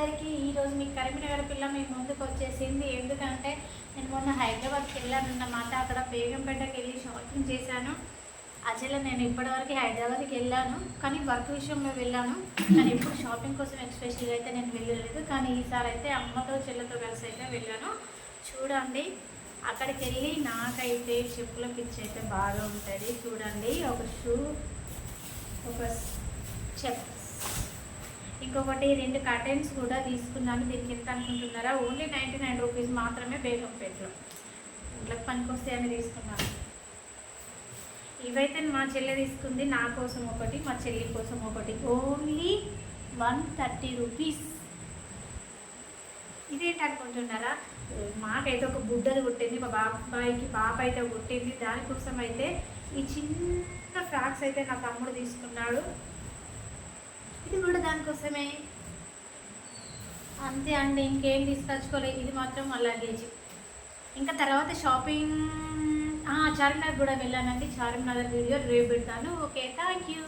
అందరికీ ఈరోజు మీ కరీంనగర్ పిల్ల మీ ముందుకు వచ్చేసింది. ఎందుకంటే నేను మొన్న హైదరాబాద్కి వెళ్ళానన్నమాట. అక్కడ బేగంపేటకి వెళ్ళి షాపింగ్ చేశాను. అసలు నేను ఇప్పటివరకు హైదరాబాద్కి వెళ్ళాను, కానీ వర్క్ విషయంలో వెళ్ళాను. కానీ ఇప్పుడు షాపింగ్ కోసం ఎక్స్పెషల్గా అయితే నేను వెళ్ళలేదు. కానీ ఈసారి అయితే అమ్మతో చెల్లెతో కలిసి అయితే వెళ్ళాను. చూడండి, అక్కడికి వెళ్ళి నాకైతే చెప్పుల పిచ్చి అయితే బాగా ఉంటుంది. చూడండి, ఒక షూ, ఒక చెప్, ఇంకొకటి 2 కర్టెన్స్ కూడా తీసుకున్నాను. దీనికి ఎంత అనుకుంటున్నారా? ఓన్లీ 99 రూపీస్ మాత్రమే బేగంపేటలో. ఇంట్లోకి పనికొస్తాయని తీసుకున్నాను. ఇవైతే మా చెల్లె తీసుకుంది, నా కోసం ఒకటి, మా చెల్లి కోసం ఒకటి. Only 130 rupees. ఇదేంటి అనుకుంటున్నారా? మాకైతే ఒక బుడ్డది పుట్టింది, మా బాబాయికి పాప అయితే పుట్టింది. దానికోసం అయితే ఈ చిన్న ఫ్రాక్స్ అయితే నా తమ్ముడు తీసుకున్నాడు. ఇది కూడా దానికోసమే. అంతే అండి, ఇంకేం తీసుకొచ్చుకోలేదు. ఇది మాత్రం మా లగేజ్. ఇంకా తర్వాత షాపింగ్ చార్మినార్ కూడా వెళ్ళానండి. చార్మినార్ వీడియో రేపు పెడతాను. Okay, thank you.